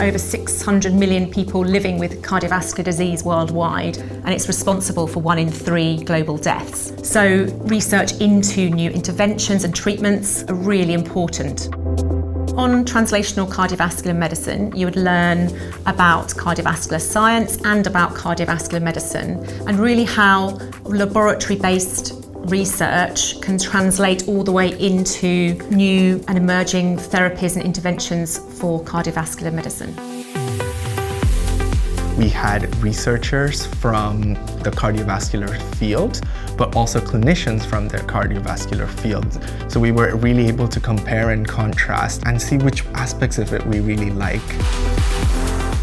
over 600 million people living with cardiovascular disease worldwide, and it's responsible for 1 in 3 global deaths. So research into new interventions and treatments are really important. On Translational Cardiovascular Medicine, you would learn about cardiovascular science and about cardiovascular medicine, and really how laboratory-based research can translate all the way into new and emerging therapies and interventions for cardiovascular medicine. We had researchers from the cardiovascular field, but also clinicians from the cardiovascular field. So we were really able to compare and contrast and see which aspects of it we really like.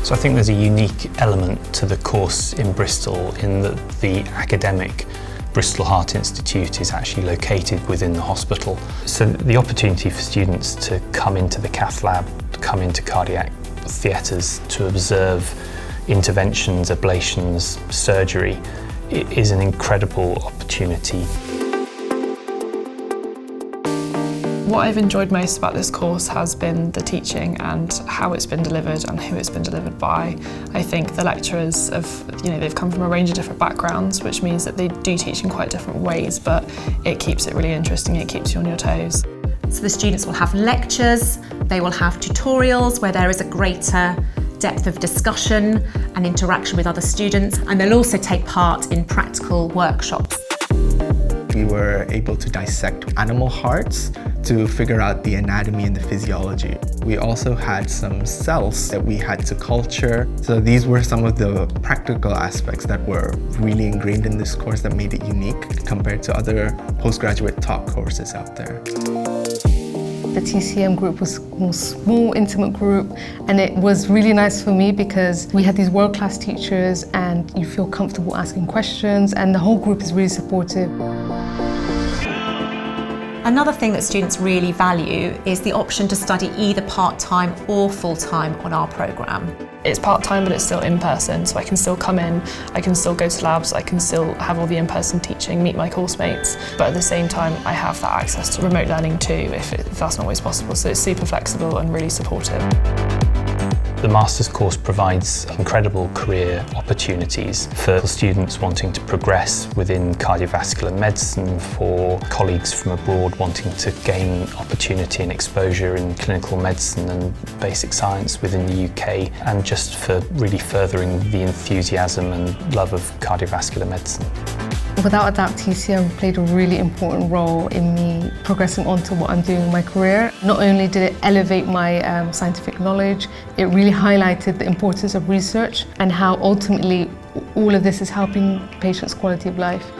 So I think there's a unique element to the course in Bristol in that the academic Bristol Heart Institute is actually located within the hospital. So the opportunity for students to come into the cath lab, come into cardiac theatres to observe interventions, ablations, surgery, it is an incredible opportunity. What I've enjoyed most about this course has been the teaching and how it's been delivered and who it's been delivered by. I think the lecturers they've come from a range of different backgrounds, which means that they do teach in quite different ways, but it keeps it really interesting, it keeps you on your toes. So the students will have lectures, they will have tutorials where there is a greater depth of discussion and interaction with other students, and they'll also take part in practical workshops. We were able to dissect animal hearts to figure out the anatomy and the physiology. We also had some cells that we had to culture. So these were some of the practical aspects that were really ingrained in this course that made it unique compared to other postgraduate taught courses out there. The TCM group was a small, intimate group, and it was really nice for me because we had these world-class teachers and you feel comfortable asking questions, and the whole group is really supportive. Another thing that students really value is the option to study either part-time or full-time on our programme. It's part-time, but it's still in person, so I can still come in, I can still go to labs, I can still have all the in-person teaching, meet my course mates, but at the same time I have that access to remote learning too, if that's not always possible, so it's super flexible and really supportive. The Master's course provides incredible career opportunities for students wanting to progress within cardiovascular medicine, for colleagues from abroad wanting to gain opportunity and exposure in clinical medicine and basic science within the UK, and just for really furthering the enthusiasm and love of cardiovascular medicine. Without a doubt, TCM played a really important role in me progressing on to what I'm doing in my career. Not only did it elevate my scientific knowledge, it really highlighted the importance of research and how ultimately all of this is helping patients' quality of life.